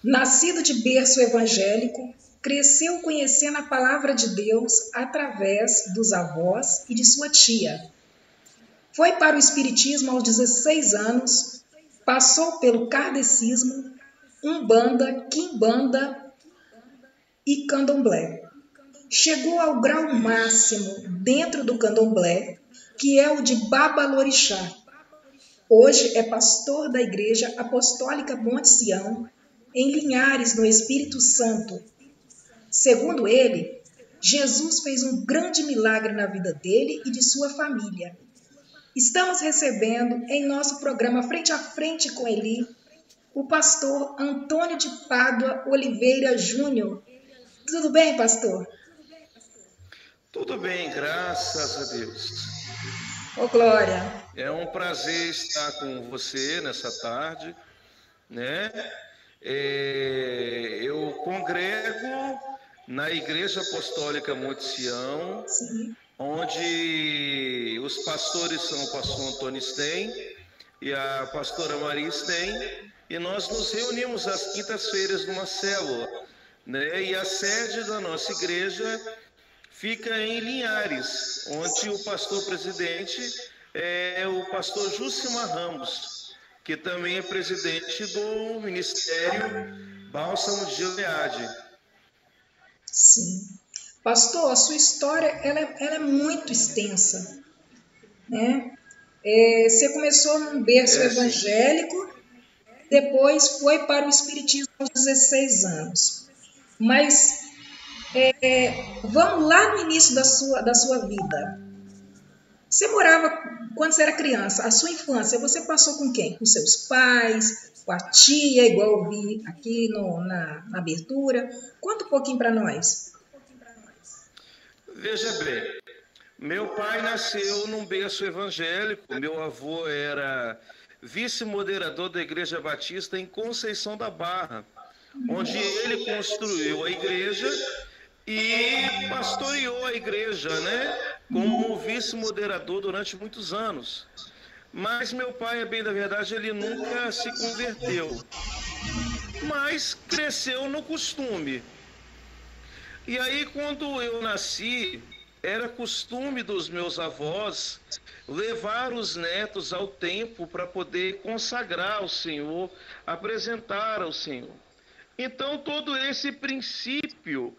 Nascido de berço evangélico, cresceu conhecendo a palavra de Deus através dos avós e de sua tia. Foi para o espiritismo aos 16 anos, passou pelo kardecismo, umbanda, quimbanda e candomblé. Chegou ao grau máximo dentro do candomblé, que é o de Babalorixá. Hoje é pastor da Igreja Apostólica Monte Sião, em Linhares, no Espírito Santo. Segundo ele, Jesus fez um grande milagre na vida dele e de sua família. Estamos recebendo em nosso programa Frente a Frente com Eli, o pastor Antônio de Pádua Oliveira Júnior. Tudo bem, pastor? Tudo bem, graças a Deus. Ô, glória! É um prazer estar com você nessa tarde, né? Eu congrego na Igreja Apostólica Monte Sião, Sim. onde os pastores são o pastor Antônio Stein e a pastora Maria Stein, e nós nos reunimos às quintas-feiras numa célula, né? E a sede da nossa igreja fica em Linhares, onde o pastor presidente é o pastor Jucimar Ramos, que também é presidente do Ministério Bálsamo de Gileade. Sim. Pastor, a sua história ela é muito extensa, né? Você começou num berço evangélico, depois foi para o espiritismo aos 16 anos. Mas vamos lá no início da sua vida. Você morava, quando você era criança, a sua infância, você passou com quem? Com seus pais, com a tia, igual eu vi aqui na abertura? Conta um pouquinho para nós. Veja bem, meu pai nasceu num berço evangélico, meu avô era vice-moderador da Igreja Batista em Conceição da Barra, onde ele construiu a igreja e pastoreou a igreja, né? Como vice-moderador durante muitos anos. Mas meu pai, a bem da verdade, ele nunca se converteu, mas cresceu no costume. E aí, quando eu nasci, era costume dos meus avós levar os netos ao templo para poder consagrar ao Senhor, apresentar ao Senhor. Então, todo esse princípio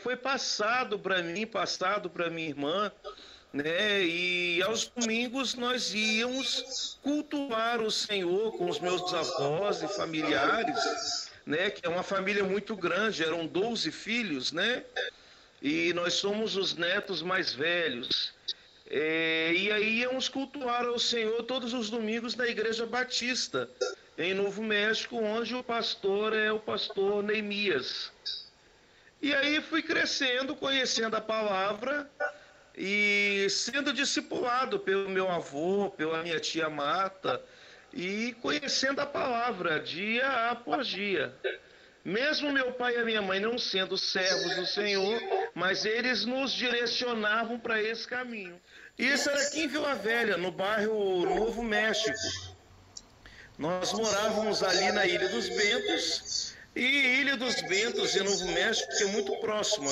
foi passado para mim, passado para minha irmã, né? E aos domingos nós íamos cultuar o Senhor com os meus avós e familiares, né? Que é uma família muito grande, eram 12 filhos, né? E nós somos os netos mais velhos. E aí íamos cultuar ao Senhor todos os domingos na Igreja Batista, em Novo México, onde o pastor é o pastor Neemias. E aí fui crescendo, conhecendo a palavra e sendo discipulado pelo meu avô, pela minha tia Marta, e conhecendo a palavra dia após dia. Mesmo meu pai e a minha mãe não sendo servos do Senhor, mas eles nos direcionavam para esse caminho. Isso era aqui em Vila Velha, no bairro Novo México. Nós morávamos ali na Ilha dos Bentos, e Ilha dos Bentos e Novo México é muito próxima,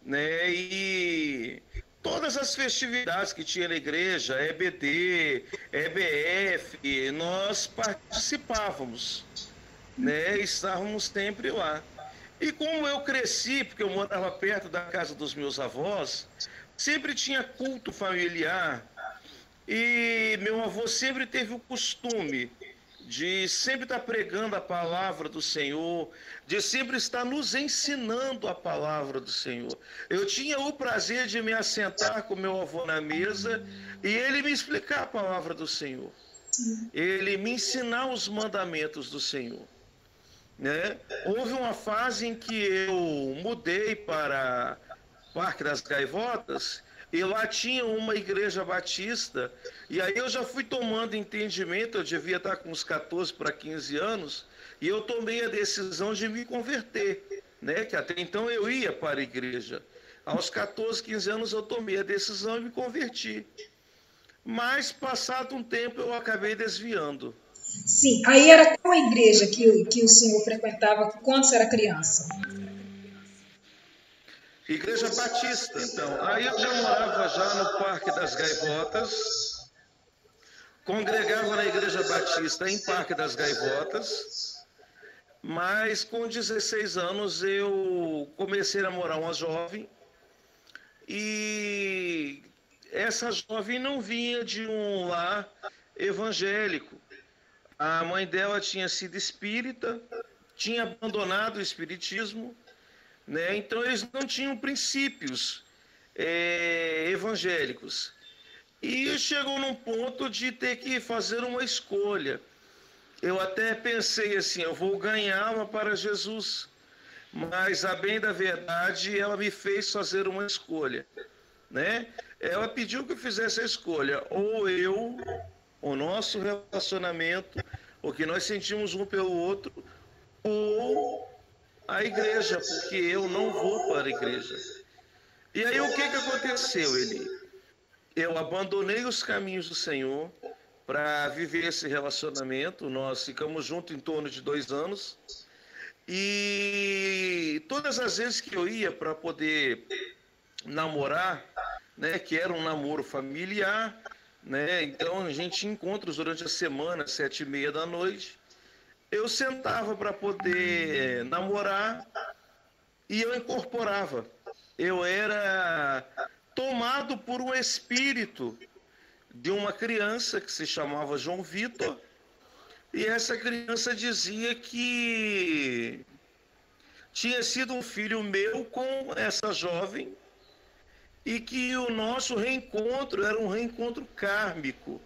né? E todas as festividades que tinha na igreja, EBD, EBF, nós participávamos, né? Estávamos sempre lá. E como eu cresci, porque eu morava perto da casa dos meus avós, sempre tinha culto familiar, e meu avô sempre teve o costume de sempre estar pregando a palavra do Senhor, de sempre estar nos ensinando a palavra do Senhor. Eu tinha o prazer de me assentar com meu avô na mesa e ele me explicar a palavra do Senhor. Ele me ensinar os mandamentos do Senhor, né? Houve uma fase em que eu mudei para Parque das Gaivotas, e lá tinha uma igreja batista, e aí eu já fui tomando entendimento, eu devia estar com uns 14 para 15 anos, e eu tomei a decisão de me converter, né? Que até então eu ia para a igreja. Aos 14, 15 anos eu tomei a decisão e me converti. Mas, passado um tempo, eu acabei desviando. Sim, aí era qual igreja que o senhor frequentava quando você era criança? Igreja Batista, então. Aí eu já morava já no Parque das Gaivotas, congregava na Igreja Batista em Parque das Gaivotas, mas com 16 anos eu comecei a namorar uma jovem e essa jovem não vinha de um lar evangélico. A mãe dela tinha sido espírita, tinha abandonado o espiritismo, né? Então eles não tinham princípios evangélicos. E chegou num ponto de ter que fazer uma escolha. Eu até pensei assim, eu vou ganhá-la para Jesus. Mas, a bem da verdade, ela me fez fazer uma escolha, né? Ela pediu que eu fizesse a escolha. Ou eu, o nosso relacionamento, o que nós sentimos um pelo outro, ou a igreja, porque eu não vou para a igreja. E aí o que aconteceu, Eli? Eu abandonei os caminhos do Senhor para viver esse relacionamento. Nós ficamos juntos em torno de 2 anos. E todas as vezes que eu ia para poder namorar, né, que era um namoro familiar, né, então a gente tinha encontros durante a semana, 7h30 da noite, eu sentava para poder namorar e eu incorporava. Eu era tomado por um espírito de uma criança que se chamava João Vitor, e essa criança dizia que tinha sido um filho meu com essa jovem e que o nosso reencontro era um reencontro kármico.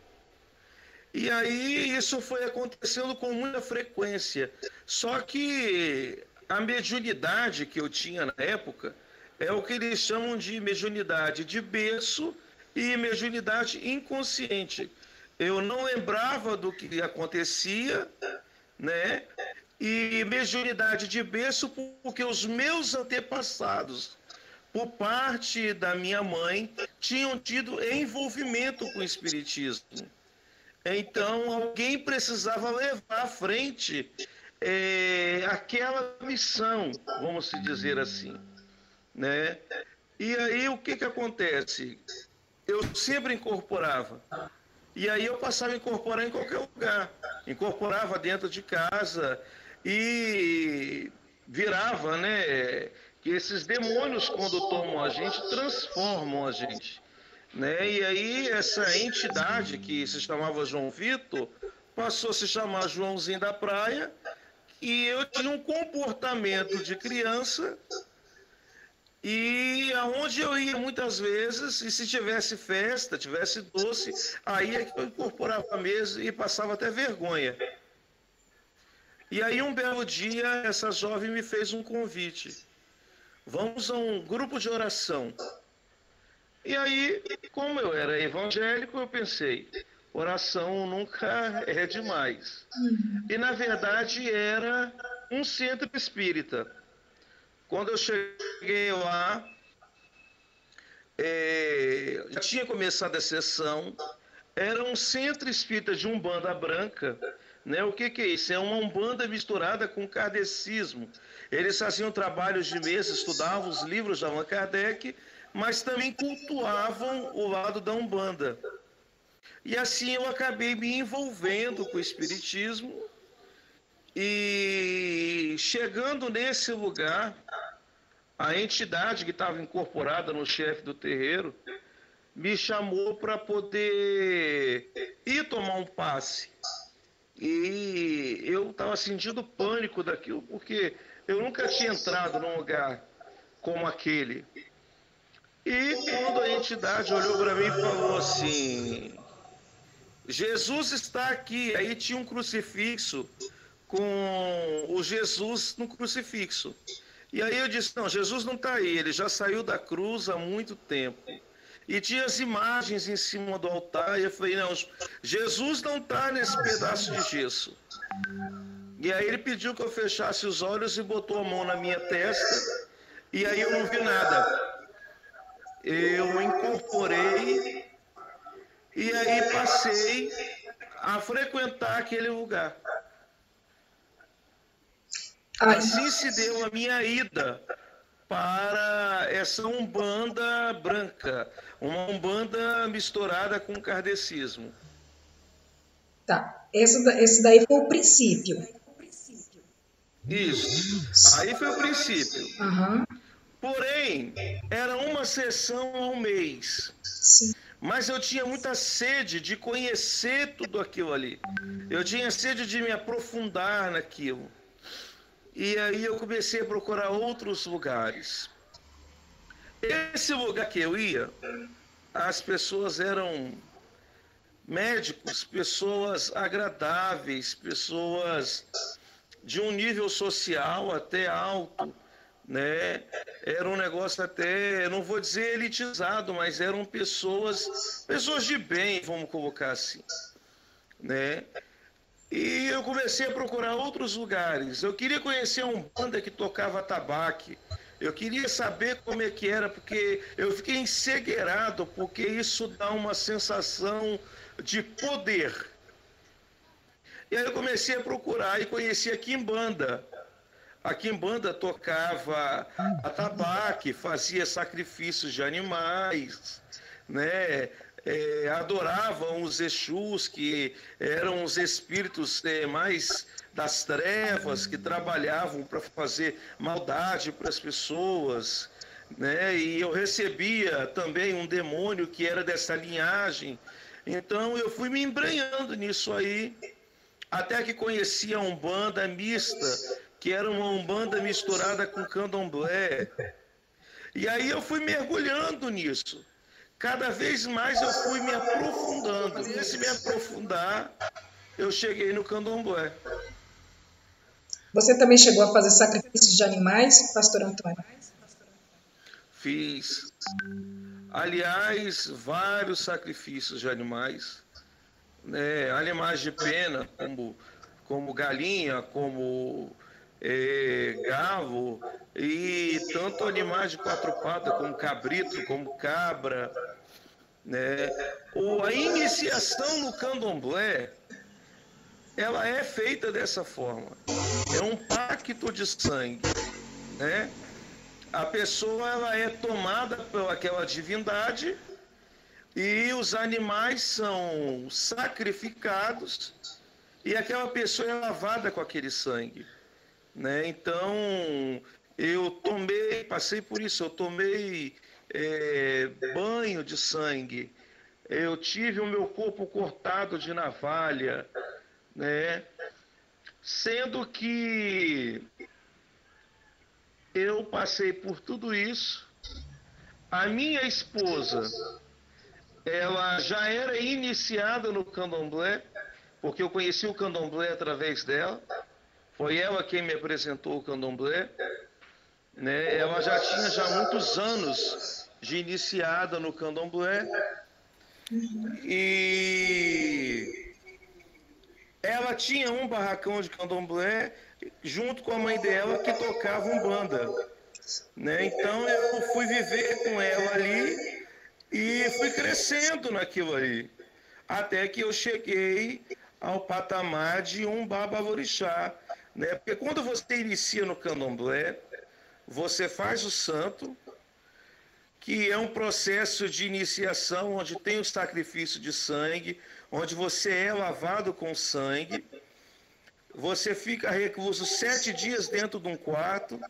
E aí isso foi acontecendo com muita frequência. Só que a mediunidade que eu tinha na época é o que eles chamam de mediunidade de berço e mediunidade inconsciente. Eu não lembrava do que acontecia, né? E mediunidade de berço porque os meus antepassados, por parte da minha mãe, tinham tido envolvimento com o espiritismo. Então, alguém precisava levar à frente aquela missão, vamos se dizer assim, né? E aí, o que acontece? Eu sempre incorporava. E aí eu passava a incorporar em qualquer lugar. Incorporava dentro de casa e virava, né? Que esses demônios, quando tomam a gente, transformam a gente, né? E aí essa entidade que se chamava João Vitor passou a se chamar Joãozinho da Praia, e eu tinha um comportamento de criança e aonde eu ia muitas vezes, e se tivesse festa, tivesse doce, aí é que eu incorporava a mesa e passava até vergonha. E aí um belo dia essa jovem me fez um convite. Vamos a um grupo de oração. E aí, como eu era evangélico, eu pensei, oração nunca é demais. E na verdade era um centro espírita. Quando eu cheguei lá, já tinha começado a sessão, era um centro espírita de Umbanda branca, né? O que é isso? É uma Umbanda misturada com kardecismo. Eles faziam trabalhos de mesa, estudavam os livros de Allan Kardec, mas também cultuavam o lado da Umbanda. E assim eu acabei me envolvendo com o espiritismo, e chegando nesse lugar, a entidade que estava incorporada no chefe do terreiro me chamou para poder ir tomar um passe. E eu estava sentindo pânico daquilo, porque eu nunca tinha entrado num lugar como aquele. E quando a entidade olhou para mim e falou assim: Jesus está aqui. Aí tinha um crucifixo com o Jesus no crucifixo. E aí eu disse, não, Jesus não está aí, ele já saiu da cruz há muito tempo. E tinha as imagens em cima do altar, e eu falei, não, Jesus não está nesse pedaço de gesso. E aí ele pediu que eu fechasse os olhos e botou a mão na minha testa, e aí eu não vi nada. Eu incorporei, e aí passei a frequentar aquele lugar. Ai, Assim se deu a minha ida para essa umbanda branca, uma umbanda misturada com kardecismo. tá. Esse daí foi o princípio. Isso. Aí foi o princípio. Aham. Porém, era uma sessão ao mês. Sim. Mas eu tinha muita sede de conhecer tudo aquilo ali. Eu tinha sede de me aprofundar naquilo. E aí eu comecei a procurar outros lugares. Esse lugar que eu ia, as pessoas eram médicos, pessoas agradáveis, pessoas de um nível social até alto, né? Era um negócio até, não vou dizer elitizado, mas eram pessoas de bem, vamos colocar assim, né? E eu comecei a procurar outros lugares. Eu queria conhecer uma banda que tocava tabaco. Eu queria saber como é que era, porque eu fiquei encegueirado, porque isso dá uma sensação de poder. E aí eu comecei a procurar e conheci a Quimbanda. A Quimbanda tocava atabaque, fazia sacrifícios de animais, né? Adoravam os Exus, que eram os espíritos mais das trevas, que trabalhavam para fazer maldade para as pessoas, né? E eu recebia também um demônio que era dessa linhagem. Então eu fui me embrenhando nisso aí, até que conheci a Umbanda mista, que era uma Umbanda misturada com Candomblé. E aí eu fui mergulhando nisso. Cada vez mais eu fui me aprofundando. Nesse me aprofundar, eu cheguei no Candomblé. Você também chegou a fazer sacrifícios de animais, pastor Antônio? Fiz, aliás, vários sacrifícios de animais, né? Animais de pena, como galinha, como galo, e tanto animais de quatro patas, como cabrito, como cabra, né? A iniciação no Candomblé, ela é feita dessa forma. É um pacto de sangue, né? A pessoa, ela é tomada por aquela divindade e os animais são sacrificados e aquela pessoa é lavada com aquele sangue, né? Então, passei por isso, eu tomei banho de sangue, eu tive o meu corpo cortado de navalha, né? Sendo que eu passei por tudo isso, a minha esposa, ela já era iniciada no Candomblé, porque eu conheci o Candomblé através dela, foi ela quem me apresentou o Candomblé, né? Ela já tinha muitos anos de iniciada no Candomblé, e ela tinha um barracão de Candomblé junto com a mãe dela que tocava umbanda, né? Então eu fui viver com ela ali e fui crescendo naquilo ali, até que eu cheguei ao patamar de um babalorixá, né? Porque quando você inicia no Candomblé, você faz o santo, que é um processo de iniciação onde tem o sacrifício de sangue, onde você é lavado com sangue, você fica recluso 7 dias dentro de um quarto.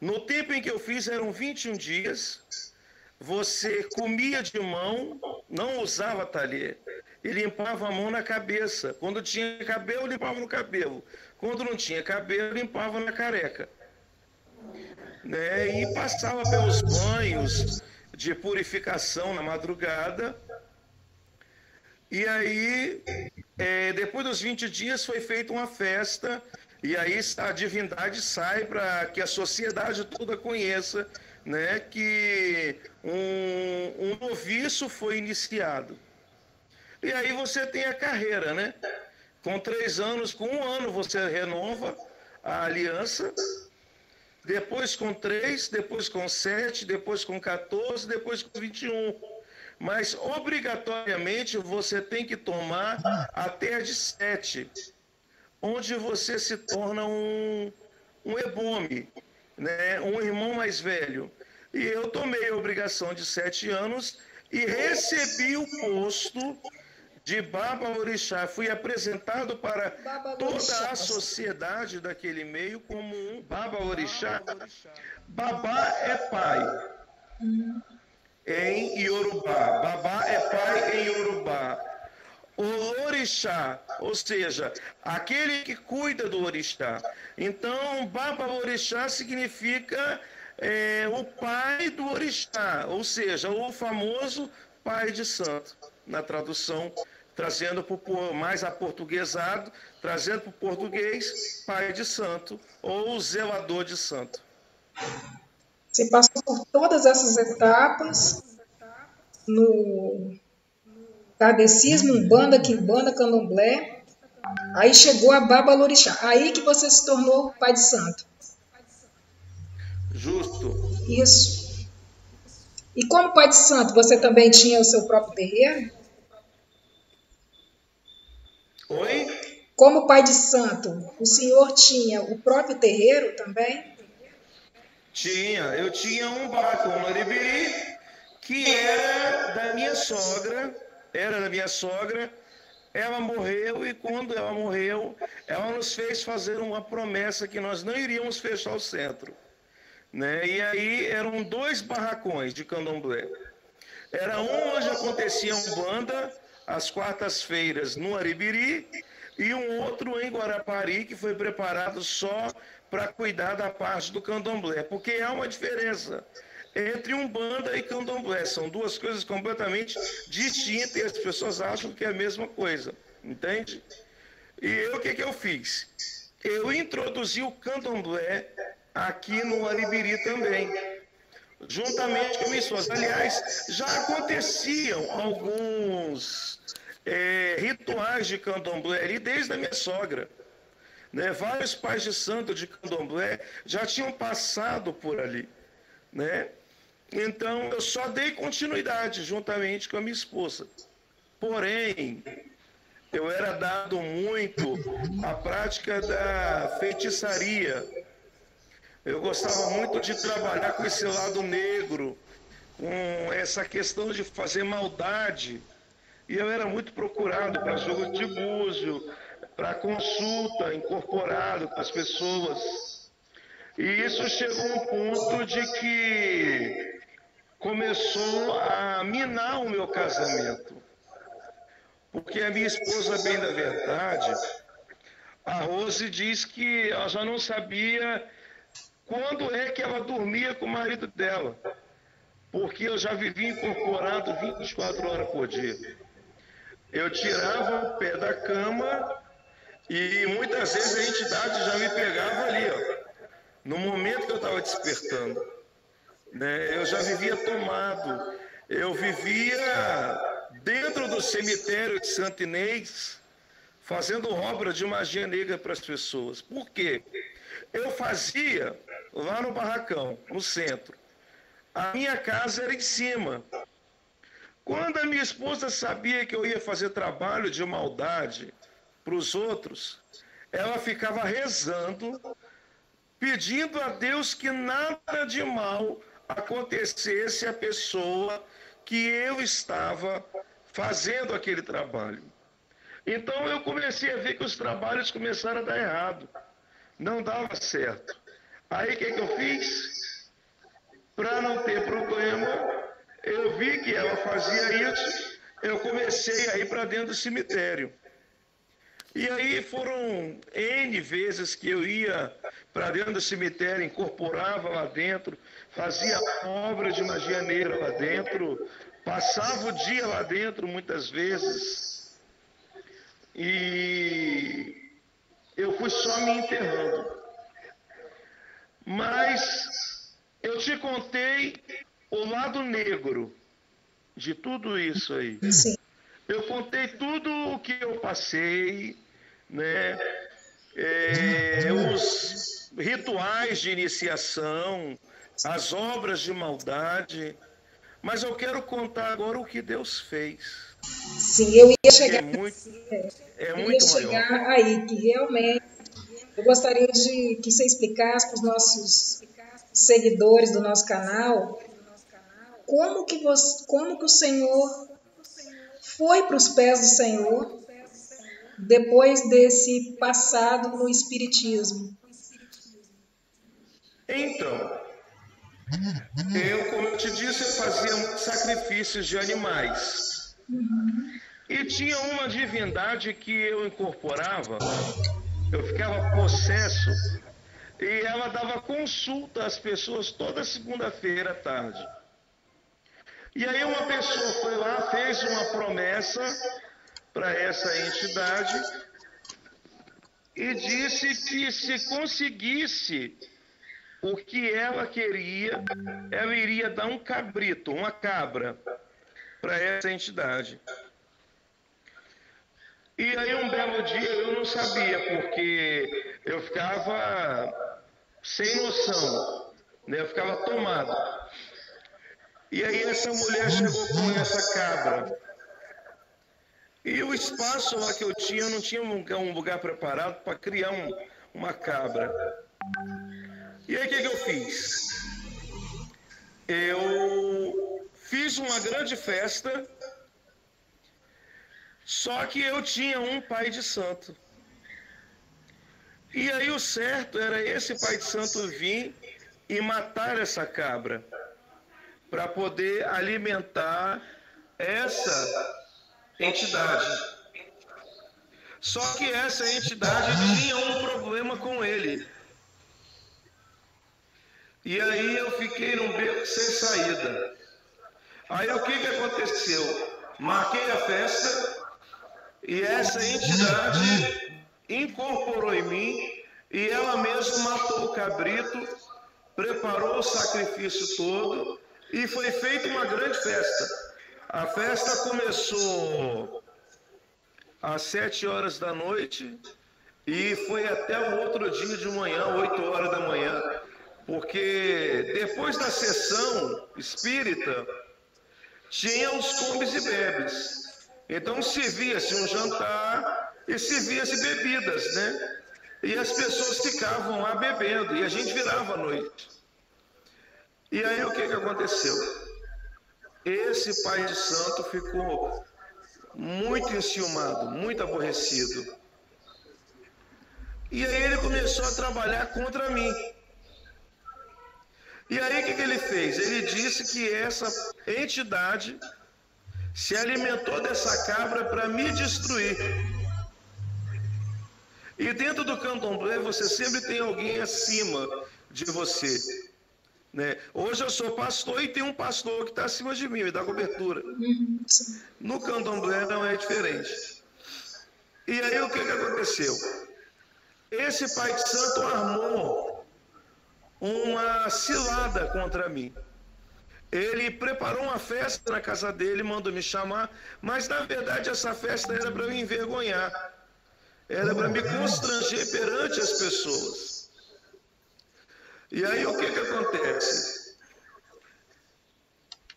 No tempo em que eu fiz eram 21 dias, você comia de mão, não usava talher, e limpava a mão na cabeça. Quando tinha cabelo, limpava no cabelo. Quando não tinha cabelo, limpava na careca, né? E passava pelos banhos de purificação na madrugada. E aí, depois dos 20 dias, foi feita uma festa, e aí a divindade sai para que a sociedade toda conheça, né, que um noviço foi iniciado. E aí você tem a carreira, né? Com 3 anos, com 1 ano você renova a aliança, depois com 3, depois com 7, depois com 14, depois com 21. mas obrigatoriamente você tem que tomar até a de 7, onde você se torna um ebome, né? Um irmão mais velho. E eu tomei a obrigação de 7 anos e recebi o posto de Baba Orixá. Fui apresentado para toda a sociedade daquele meio como um Baba Orixá. Babá é pai em Iorubá. Babá é pai em Iorubá. O orixá, ou seja, aquele que cuida do orixá. Então, Baba Orixá significa o pai do orixá, ou seja, o famoso pai de santo, na tradução, trazendo mais aportuguesado, trazendo para o português, pai de santo, ou zelador de santo. Você passou por todas essas etapas no kardecismo, umbanda, quimbanda, candomblé, aí chegou a Baba Orixá, aí que você se tornou pai de santo. Justo. Isso. E como pai de santo, você também tinha o seu próprio terreiro? Oi? Como pai de santo, o senhor tinha o próprio terreiro também? Tinha. Eu tinha um barracão no Aribiri, que era da minha sogra. Ela morreu e quando ela morreu, ela nos fez fazer uma promessa que nós não iríamos fechar o centro. Né? E aí eram 2 barracões de candomblé. Era um onde acontecia umbanda, às quartas-feiras no Aribiri, e um outro em Guarapari, que foi preparado só para cuidar da parte do candomblé. Porque há uma diferença entre umbanda e candomblé. São 2 coisas completamente distintas e as pessoas acham que é a mesma coisa. Entende? E eu, o que eu fiz? Eu introduzi o candomblé aqui no Aribiri também, juntamente com minha esposa. Aliás, já aconteciam alguns rituais de candomblé ali desde a minha sogra. Né? Vários pais de santo de candomblé já tinham passado por ali. Né? Então, eu só dei continuidade juntamente com a minha esposa. Porém, eu era dado muito à prática da feitiçaria. Eu gostava muito de trabalhar com esse lado negro, com essa questão de fazer maldade. E eu era muito procurado para jogo de búzio, para consulta incorporado com as pessoas. E isso chegou a um ponto de que começou a minar o meu casamento. Porque a minha esposa, bem da verdade, a Rose diz que ela já não sabia quando é que ela dormia com o marido dela. Porque eu já vivia incorporado 24 horas por dia. Eu tirava o pé da cama e muitas vezes a entidade já me pegava ali, ó, no momento que eu estava despertando. Né? Eu já vivia tomado. Eu vivia dentro do cemitério de Santo Inês, fazendo obra de magia negra para as pessoas. Por quê? Eu fazia lá no barracão, no centro. A minha casa era em cima. Quando a minha esposa sabia que eu ia fazer trabalho de maldade para os outros, ela ficava rezando, pedindo a Deus que nada de mal acontecesse à pessoa que eu estava fazendo aquele trabalho. Então eu comecei a ver que os trabalhos começaram a dar errado. Não dava certo. Aí o que eu fiz? Para não ter problema, eu vi que ela fazia isso, eu comecei a ir para dentro do cemitério. E aí foram N vezes que eu ia para dentro do cemitério, incorporava lá dentro, fazia obra de magia negra lá dentro, passava o dia lá dentro muitas vezes. E eu fui só me enterrando. Mas eu te contei o lado negro de tudo isso aí. Sim. Eu contei tudo o que eu passei, né? Os rituais de iniciação, as obras de maldade. Mas eu quero contar agora o que Deus fez. Sim, eu ia chegar, Eu ia chegar aí, que realmente eu gostaria de que você explicasse para os nossos seguidores do nosso canal como que o Senhor foi para os pés do Senhor depois desse passado no Espiritismo. Então, como eu te disse, eu fazia sacrifícios de animais. E tinha uma divindade que eu incorporava, eu ficava possesso, e ela dava consulta às pessoas toda segunda-feira à tarde. E aí uma pessoa foi lá, fez uma promessa para essa entidade e disse que se conseguisse o que ela queria, ela iria dar um cabrito, uma cabra, para essa entidade. E aí um belo dia eu não sabia, porque eu ficava sem noção, né? Eu ficava tomado. E aí essa mulher chegou com essa cabra. E o espaço lá que eu não tinha um lugar preparado para criar uma cabra. E aí o que eu fiz? Eu fiz uma grande festa, só que eu tinha um pai de santo. E aí o certo era esse pai de santo vir e matar essa cabra, para poder alimentar essa entidade. Só que essa entidade tinha um problema com ele. E aí eu fiquei num beco sem saída. Aí o que aconteceu? Marquei a festa e essa entidade incorporou em mim e ela mesma matou o cabrito, preparou o sacrifício todo e foi feita uma grande festa. A festa começou às 7 horas da noite e foi até o outro dia de manhã, 8 horas da manhã, porque depois da sessão espírita tinha os comes e bebes. Então se via-se um jantar e se via-se bebidas, né? E as pessoas ficavam lá bebendo e a gente virava à noite. E aí o que aconteceu? Esse pai de santo ficou muito enciumado, muito aborrecido. E aí ele começou a trabalhar contra mim. E aí o que ele fez? Ele disse que essa entidade se alimentou dessa cabra para me destruir. E dentro do candomblé você sempre tem alguém acima de você. Né? Hoje eu sou pastor e tem um pastor que está acima de mim, me dá cobertura. No candomblé não é diferente. E aí o que aconteceu? Esse pai de santo armou uma cilada contra mim. Ele preparou uma festa na casa dele, mandou me chamar, mas na verdade essa festa era para me envergonhar. Era para me constranger perante as pessoas. E aí o que acontece?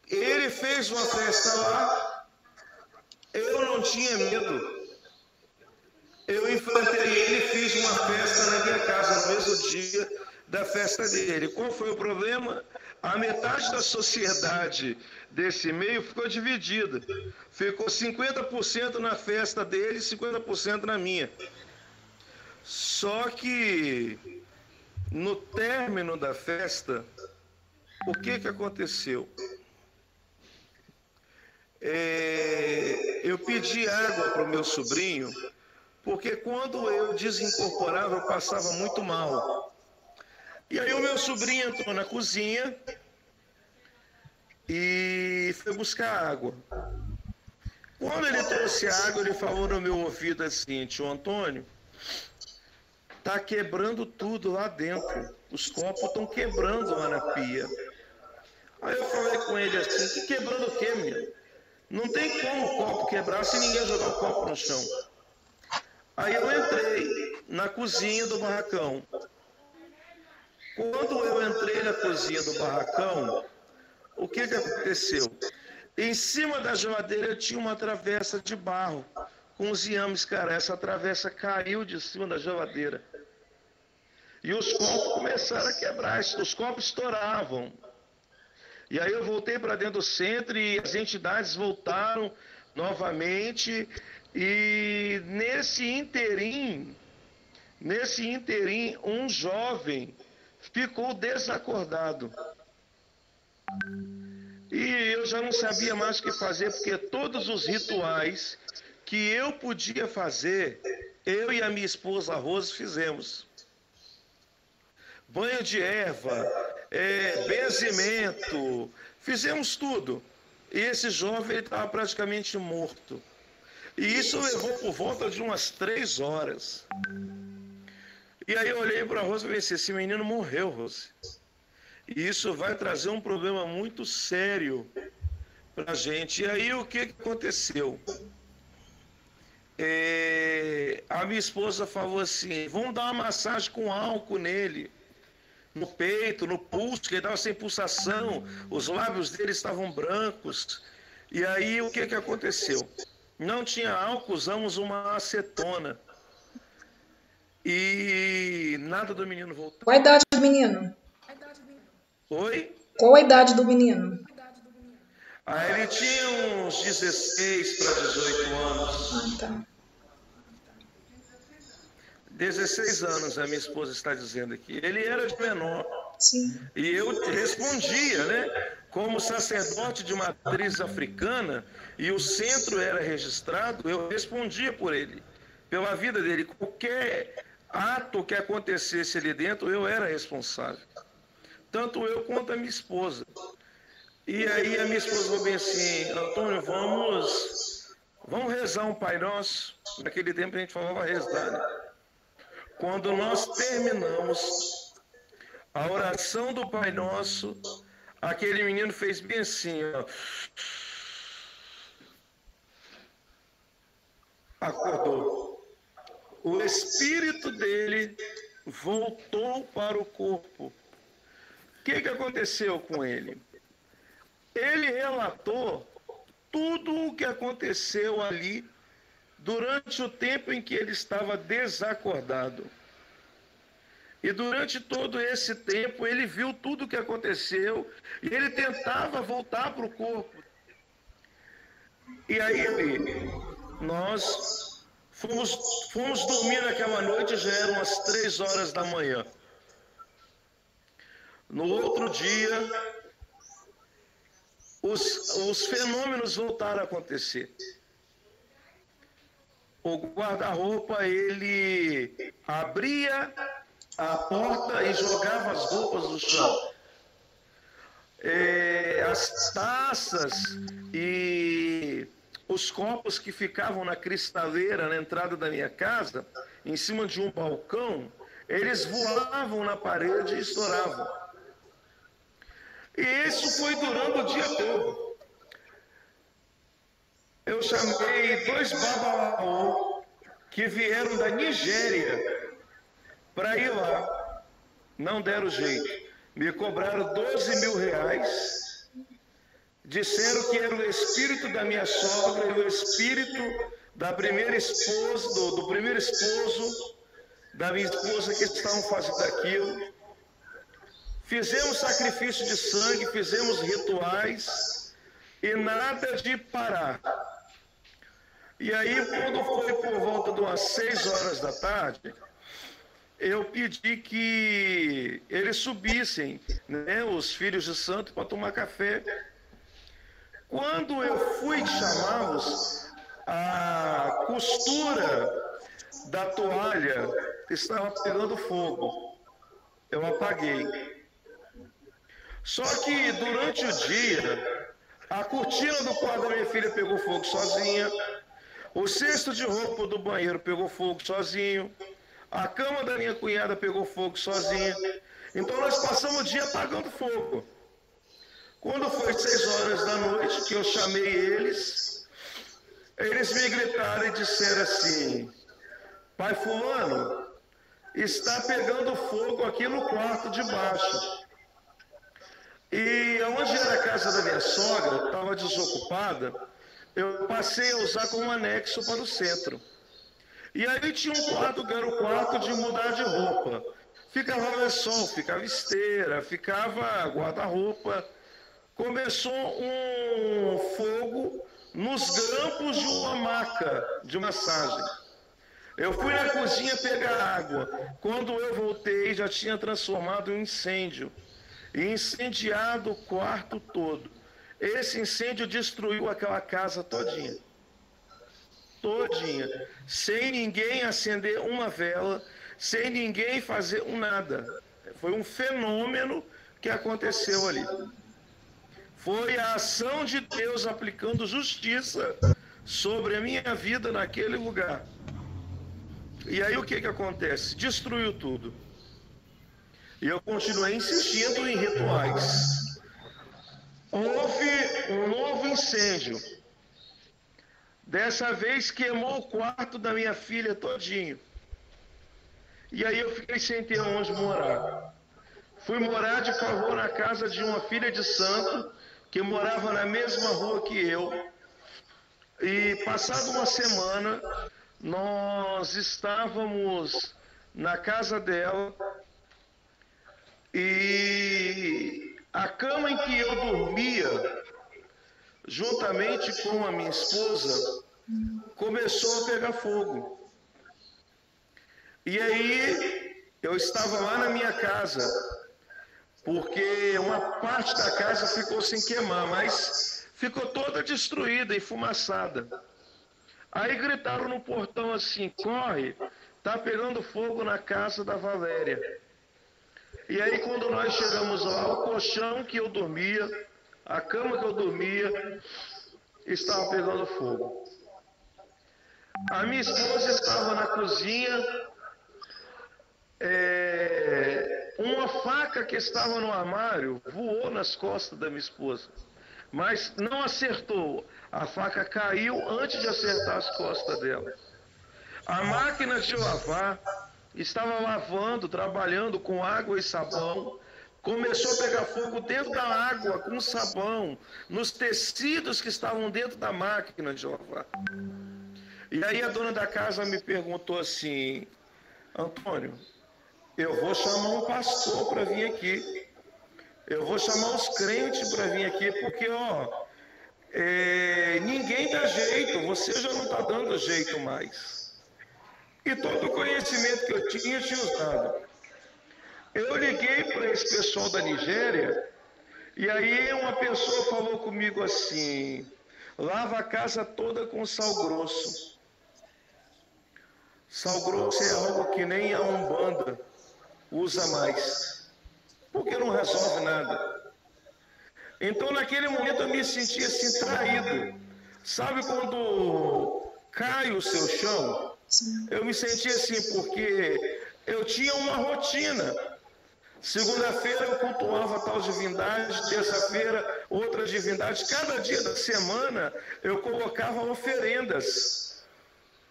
Ele fez uma festa lá, eu não tinha medo. Eu enfrentei ele e fiz uma festa na minha casa no mesmo dia da festa dele. Qual foi o problema? A metade da sociedade desse meio ficou dividida. Ficou 50% na festa dele e 50% na minha. Só que no término da festa, o que aconteceu? Eu pedi água para o meu sobrinho, porque quando eu desincorporava, eu passava muito mal. E aí o meu sobrinho entrou na cozinha e foi buscar água. Quando ele trouxe água, ele falou no meu ouvido assim: tio Antônio, tá quebrando tudo lá dentro. Os copos estão quebrando lá na pia. Aí eu falei com ele assim: que quebrando o quê, menino? Não tem como o copo quebrar se ninguém jogar o copo no chão. Aí eu entrei na cozinha do barracão. Quando eu entrei na cozinha do barracão, o que aconteceu? Em cima da geladeira tinha uma travessa de barro com os inhames, cara. Essa travessa caiu de cima da geladeira. E os copos começaram a quebrar, os copos estouravam. E aí eu voltei para dentro do centro e as entidades voltaram novamente. E nesse interim, um jovem ficou desacordado. E eu já não sabia mais o que fazer, porque todos os rituais que eu podia fazer, eu e a minha esposa Rose fizemos. Banho de erva, benzimento, fizemos tudo. E esse jovem estava praticamente morto. E isso levou por volta de umas 3 horas. E aí eu olhei para a Rose e pensei, esse menino morreu, Rose. E isso vai trazer um problema muito sério para a gente. E aí o que aconteceu? A minha esposa falou assim, vamos dar uma massagem com álcool nele. No peito, no pulso, que ele estava sem pulsação, os lábios dele estavam brancos. E aí o que aconteceu? Não tinha álcool, usamos uma acetona. E nada do menino voltou. Qual a idade do menino? Oi? Qual a idade do menino? Ele tinha uns 16 para 18 anos. Ah, tá. 16 anos, a minha esposa está dizendo aqui. Ele era de menor. Sim. E eu respondia, né? Como sacerdote de matriz africana, e o centro era registrado, eu respondia por ele, pela vida dele. Qualquer ato que acontecesse ali dentro, eu era responsável. Tanto eu quanto a minha esposa. E aí a minha esposa falou bem assim, Antônio, vamos rezar um Pai Nosso. Naquele tempo a gente falava rezar, né? Quando nós terminamos a oração do Pai Nosso, aquele menino fez bem assim, ó. Acordou. O espírito dele voltou para o corpo. O que aconteceu com ele? Ele relatou tudo o que aconteceu ali durante o tempo em que ele estava desacordado. E durante todo esse tempo ele viu tudo o que aconteceu e ele tentava voltar para o corpo. E aí nós fomos dormir naquela noite, já eram as 3 horas da manhã. No outro dia, os fenômenos voltaram a acontecer. O guarda-roupa, ele abria a porta e jogava as roupas no chão. As taças e os copos que ficavam na cristaleira, na entrada da minha casa, em cima de um balcão, eles voavam na parede e estouravam. E isso foi durando o dia todo. Eu chamei 2 babalaô que vieram da Nigéria para ir lá. Não deram jeito. Me cobraram 12 mil reais. Disseram que era o espírito da minha sogra e o espírito da primeira esposa, do primeiro esposo da minha esposa que estavam fazendo aquilo. Fizemos sacrifício de sangue, fizemos rituais e nada de parar. E aí, quando foi por volta de umas 6 horas da tarde, eu pedi que eles subissem, né, os filhos de santo, para tomar café. Quando eu fui chamá-los, a costura da toalha estava pegando fogo. Eu apaguei. Só que durante o dia, a cortina do quarto da minha filha pegou fogo sozinha, o cesto de roupa do banheiro pegou fogo sozinho, a cama da minha cunhada pegou fogo sozinha. Então nós passamos o dia apagando fogo. Quando foi 6 horas da noite que eu chamei eles me gritaram e disseram assim: Pai fulano, está pegando fogo aqui no quarto de baixo. E onde era a casa da minha sogra, estava desocupada, eu passei a usar como anexo para o centro. E aí tinha um quarto que era o quarto de mudar de roupa. Ficava lençol, ficava esteira, ficava guarda-roupa. Começou um fogo nos grampos de uma maca de massagem. Eu fui na cozinha pegar água. Quando eu voltei, já tinha transformado em um incêndio. E incendiado o quarto todo. Esse incêndio destruiu aquela casa todinha. Todinha. Sem ninguém acender uma vela, sem ninguém fazer nada. Foi um fenômeno que aconteceu ali. Foi a ação de Deus aplicando justiça sobre a minha vida naquele lugar. E aí o que acontece? Destruiu tudo. E eu continuei insistindo em rituais. Houve um novo incêndio. Dessa vez queimou o quarto da minha filha todinho. E aí eu fiquei sem ter onde morar. Fui morar de favor na casa de uma filha de santo que morava na mesma rua que eu. E passada uma semana, nós estávamos na casa dela e a cama em que eu dormia, juntamente com a minha esposa, começou a pegar fogo. E aí eu estava lá na minha casa, porque uma parte da casa ficou sem queimar, mas ficou toda destruída, enfumaçada. Aí gritaram no portão assim: corre, tá pegando fogo na casa da Valéria. E aí quando nós chegamos lá, o colchão que eu dormia, a cama que eu dormia, estava pegando fogo. A minha esposa estava na cozinha, uma faca que estava no armário voou nas costas da minha esposa, mas não acertou. A faca caiu antes de acertar as costas dela. A máquina de lavar estava lavando, trabalhando com água e sabão. Começou a pegar fogo dentro da água, com sabão, nos tecidos que estavam dentro da máquina de lavar. E aí a dona da casa me perguntou assim: Antônio, eu vou chamar um pastor para vir aqui. Eu vou chamar os crentes para vir aqui, porque, ninguém dá jeito, você já não está dando jeito mais. E todo o conhecimento que eu tinha usado. Eu liguei para esse pessoal da Nigéria, e aí uma pessoa falou comigo assim: lava a casa toda com sal grosso. Sal grosso é algo que nem a Umbanda usa mais, porque não resolve nada. Então naquele momento eu me senti assim traído. Sabe quando cai o seu chão? Eu me senti assim porque eu tinha uma rotina. Segunda-feira eu cultuava tal divindade, terça-feira outra divindade. Cada dia da semana eu colocava oferendas.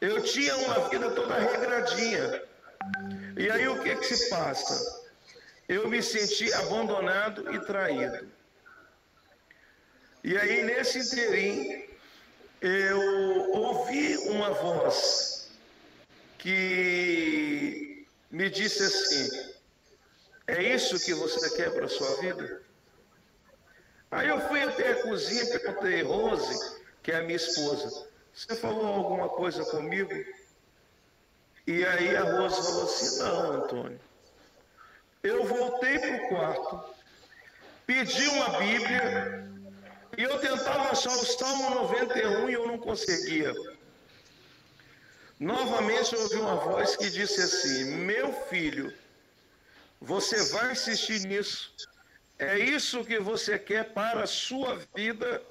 Eu tinha uma vida toda regradinha. E aí o que se passa? Eu me senti abandonado e traído. E aí nesse interim eu ouvi uma voz que me disse assim: é isso que você quer para a sua vida? Aí eu fui até a cozinha e perguntei: Rose, que é a minha esposa, você falou alguma coisa comigo? E aí a Rose falou assim: não, Antônio. Eu voltei para o quarto, pedi uma Bíblia, e eu tentava achar o Salmo 91 e eu não conseguia. Novamente eu ouvi uma voz que disse assim: meu filho, você vai insistir nisso? É isso que você quer para a sua vida?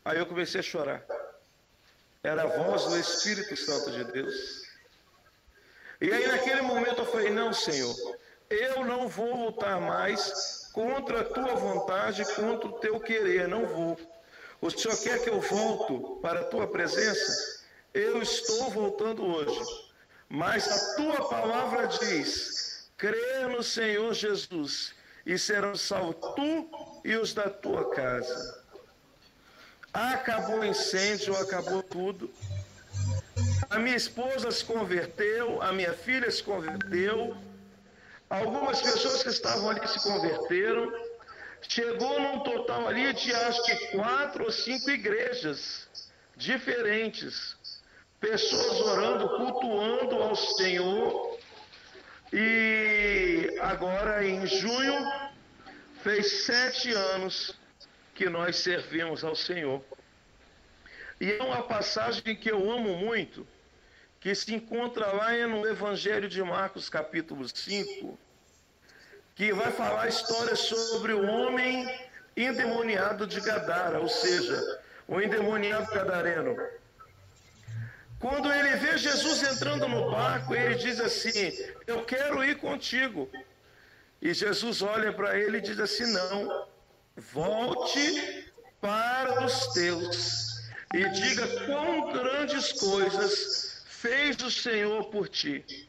Aí eu comecei a chorar. Era a voz do Espírito Santo de Deus. E aí naquele momento eu falei: não, Senhor, eu não vou lutar mais contra a tua vontade, contra o teu querer, não vou. O Senhor quer que eu volte para a tua presença? Eu estou voltando hoje. Mas a tua palavra diz: crê no Senhor Jesus e serão salvos tu e os da tua casa. Acabou o incêndio, acabou tudo. A minha esposa se converteu, a minha filha se converteu, algumas pessoas que estavam ali se converteram. Chegou num total ali de acho que 4 ou 5 igrejas diferentes. Pessoas orando, cultuando ao Senhor. E agora em junho fez 7 anos que nós servimos ao Senhor. E é uma passagem que eu amo muito, que se encontra lá no Evangelho de Marcos, capítulo 5, que vai falar a história sobre o homem endemoniado de Gadara, ou seja, o endemoniado gadareno. Quando ele vê Jesus entrando no barco, ele diz assim: eu quero ir contigo. E Jesus olha para ele e diz assim: não, volte para os teus e diga quão grandes coisas fez o Senhor por ti.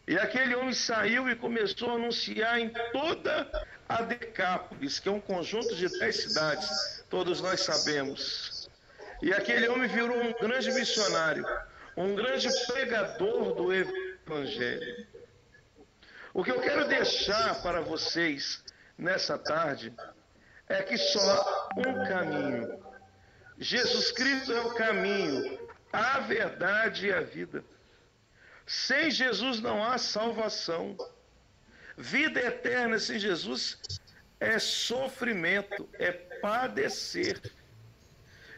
E aquele homem saiu e começou a anunciar em toda a Decápolis, que é um conjunto de 10 cidades, todos nós sabemos. E aquele homem virou um grande missionário, um grande pregador do Evangelho. O que eu quero deixar para vocês nessa tarde é que só um caminho. Jesus Cristo é o caminho, a verdade e a vida. Sem Jesus não há salvação. Vida eterna sem Jesus é sofrimento, é padecer.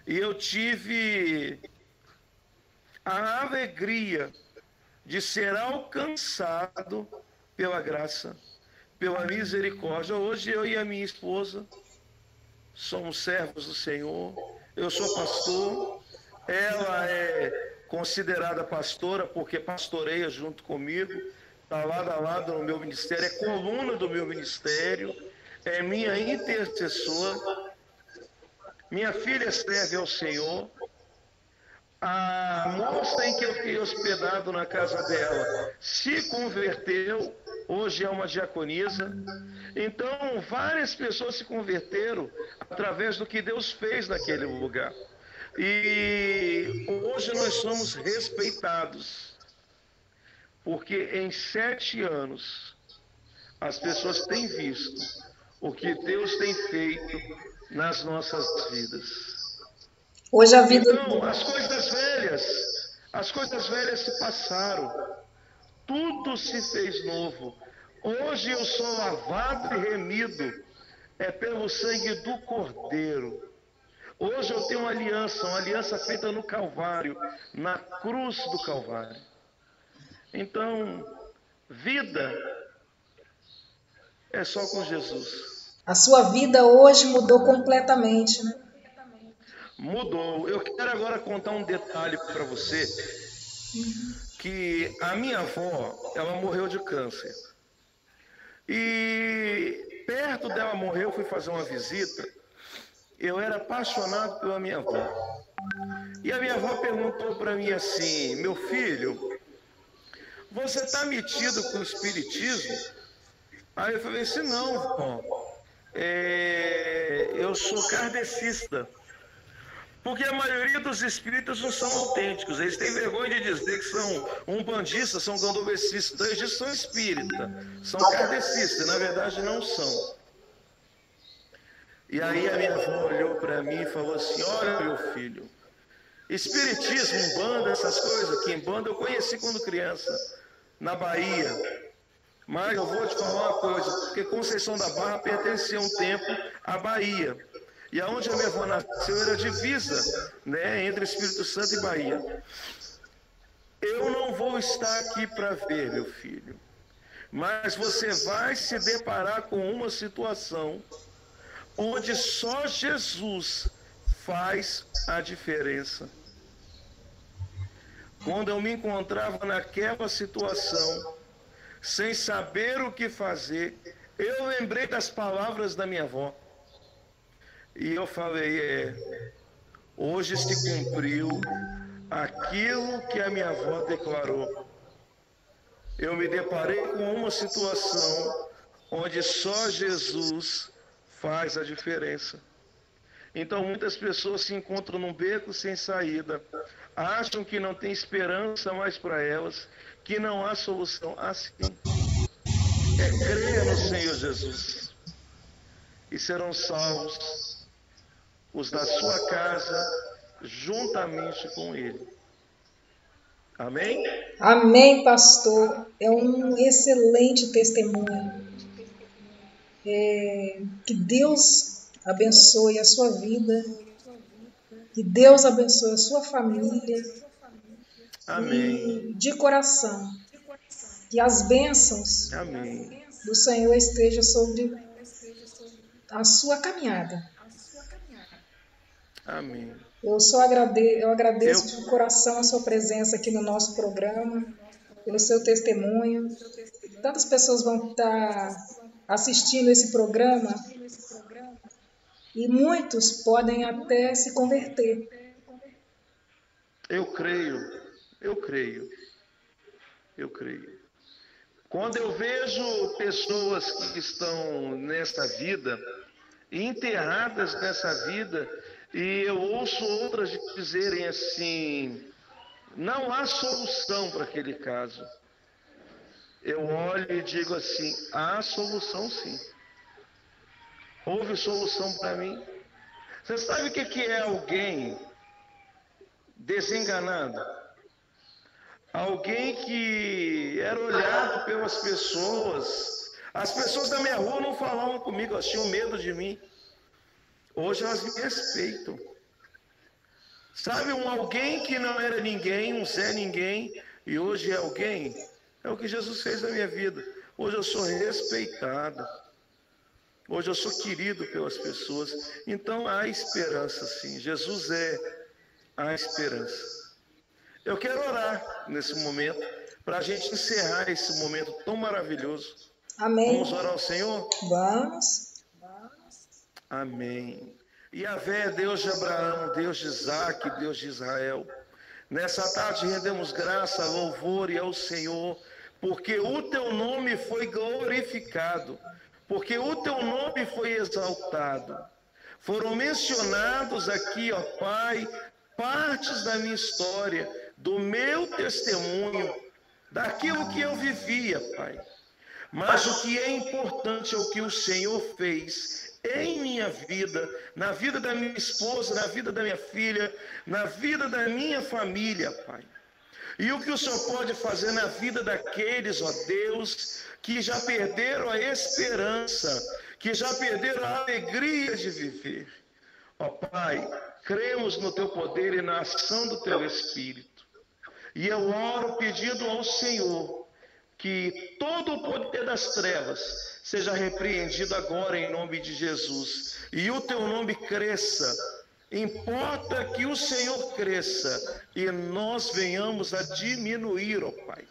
E eu tive a alegria de ser alcançado pela graça, pela misericórdia. Hoje eu e a minha esposa somos servos do Senhor. Eu sou pastor, ela é considerada pastora porque pastoreia junto comigo, está lado a lado no meu ministério, é coluna do meu ministério, é minha intercessora. Minha filha serve ao Senhor. A moça em que eu fiquei hospedado na casa dela se converteu, hoje é uma diaconisa. Então, várias pessoas se converteram através do que Deus fez naquele lugar. E hoje nós somos respeitados, porque em 7 anos as pessoas têm visto o que Deus tem feito nas nossas vidas. Hoje a vida... Então, as coisas velhas se passaram, tudo se fez novo. Hoje eu sou lavado e remido, pelo sangue do Cordeiro. Hoje eu tenho uma aliança feita no Calvário, na cruz do Calvário. Então, vida é só com Jesus. A sua vida hoje mudou completamente, né? Mudou. Eu quero agora contar um detalhe para você, que a minha avó, ela morreu de câncer. E perto dela morrer, eu fui fazer uma visita. Eu era apaixonado pela minha avó. E a minha avó perguntou para mim assim: meu filho, você está metido com o espiritismo? Aí eu falei assim: não, vó, eu sou kardecista. Porque a maioria dos espíritas não são autênticos. Eles têm vergonha de dizer que são umbandistas, são candomblecistas. Eles dizem que são espíritas, são kardecistas. Na verdade, não são. E aí a minha avó olhou para mim e falou assim: olha, meu filho, espiritismo, umbanda, essas coisas, que umbanda eu conheci quando criança, na Bahia. Mas eu vou te falar uma coisa, porque Conceição da Barra pertencia um tempo à Bahia. E aonde a minha avó nasceu era divisa, né, entre Espírito Santo e Bahia. Eu não vou estar aqui para ver, meu filho, mas você vai se deparar com uma situação onde só Jesus faz a diferença. Quando eu me encontrava naquela situação, sem saber o que fazer, eu lembrei das palavras da minha avó. E eu falei: hoje se cumpriu aquilo que a minha avó declarou. Eu me deparei com uma situação onde só Jesus faz a diferença. Então muitas pessoas se encontram num beco sem saída, acham que não tem esperança mais para elas, que não há solução. Assim, crer no Senhor Jesus e serão salvos os da sua casa juntamente com Ele. Amém? Amém, pastor. É um excelente testemunho. Que Deus abençoe a sua vida, que Deus abençoe a sua família. Amém. E de coração, que as bênçãos Amém. do Senhor estejam sobre a sua caminhada. Amém. Eu agradeço de coração a sua presença aqui no nosso programa, pelo seu testemunho. Tantas pessoas vão estar assistindo esse programa e muitos podem até se converter. Eu creio. Quando eu vejo pessoas que estão nessa vida, enterradas nessa vida, e eu ouço outras dizerem assim, não há solução para aquele caso. Eu olho e digo assim, há solução sim. Houve solução para mim. Você sabe o que é alguém desenganado? Alguém que era olhado pelas pessoas. As pessoas da minha rua não falavam comigo, elas tinham medo de mim. Hoje elas me respeitam. Sabe, alguém que não era ninguém, um Zé Ninguém, e hoje é alguém, é o que Jesus fez na minha vida. Hoje eu sou respeitado. Hoje eu sou querido pelas pessoas. Então há esperança sim. Jesus é a esperança. Eu quero orar nesse momento, para a gente encerrar esse momento tão maravilhoso. Amém. Vamos orar ao Senhor? Vamos. Amém. Yahvé é Deus de Abraão, Deus de Isaac, Deus de Israel. Nessa tarde rendemos graça, louvor e ao Senhor, porque o teu nome foi glorificado, porque o teu nome foi exaltado. Foram mencionados aqui, ó Pai, partes da minha história, do meu testemunho, daquilo que eu vivia, Pai. Mas o que é importante é o que o Senhor fez em minha vida, na vida da minha esposa, na vida da minha filha, na vida da minha família, Pai. E o que o Senhor pode fazer na vida daqueles, ó Deus, que já perderam a esperança, que já perderam a alegria de viver. Ó Pai, cremos no Teu poder e na ação do Teu Espírito. E eu oro pedindo ao Senhor que todo o poder das trevas seja repreendido agora em nome de Jesus. E o Teu nome cresça. Importa que o Senhor cresça e nós venhamos a diminuir, ó Pai.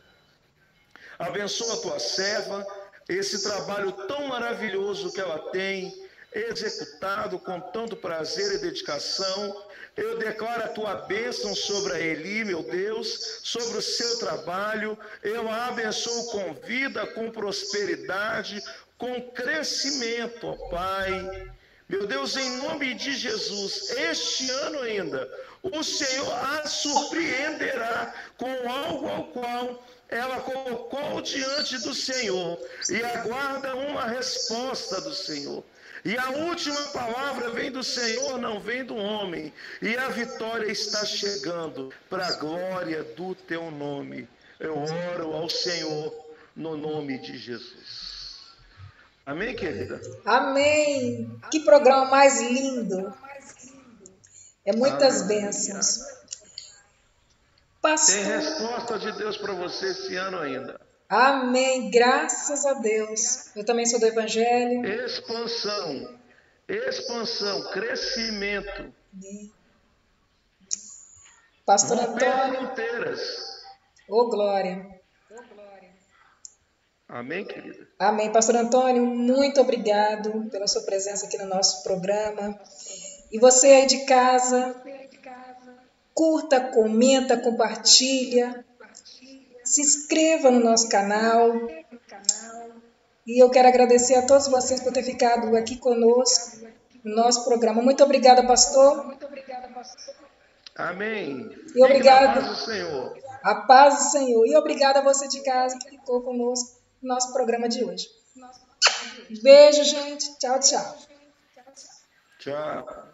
Abençoa a Tua serva, esse trabalho tão maravilhoso que ela tem executado com tanto prazer e dedicação. Eu declaro a Tua bênção sobre a Eli, meu Deus, sobre o seu trabalho. Eu a abençoo com vida, com prosperidade, com crescimento, ó Pai. Meu Deus, em nome de Jesus, este ano ainda, o Senhor a surpreenderá com algo ao qual ela colocou diante do Senhor e aguarda uma resposta do Senhor. E a última palavra vem do Senhor, não vem do homem. E a vitória está chegando para a glória do Teu nome. Eu oro ao Senhor no nome de Jesus. Amém, querida? Amém. Que programa mais lindo. É muitas bênçãos. Pastor. Tem resposta de Deus para você esse ano ainda. Amém. Graças a Deus. Eu também sou do Evangelho. Expansão, crescimento. Amém. Pastor Antônio. Fronteiras. Ô, glória. Amém, querida? Amém. Pastor Antônio, muito obrigado pela sua presença aqui no nosso programa. E você aí de casa, curta, comenta, compartilha. Se inscreva no nosso canal. E eu quero agradecer a todos vocês por ter ficado aqui conosco no nosso programa. Muito obrigada, pastor. Amém. E obrigada. A paz do Senhor. A paz do Senhor. E obrigada a você de casa que ficou conosco no nosso programa de hoje. Beijo, gente. Tchau, tchau. Tchau.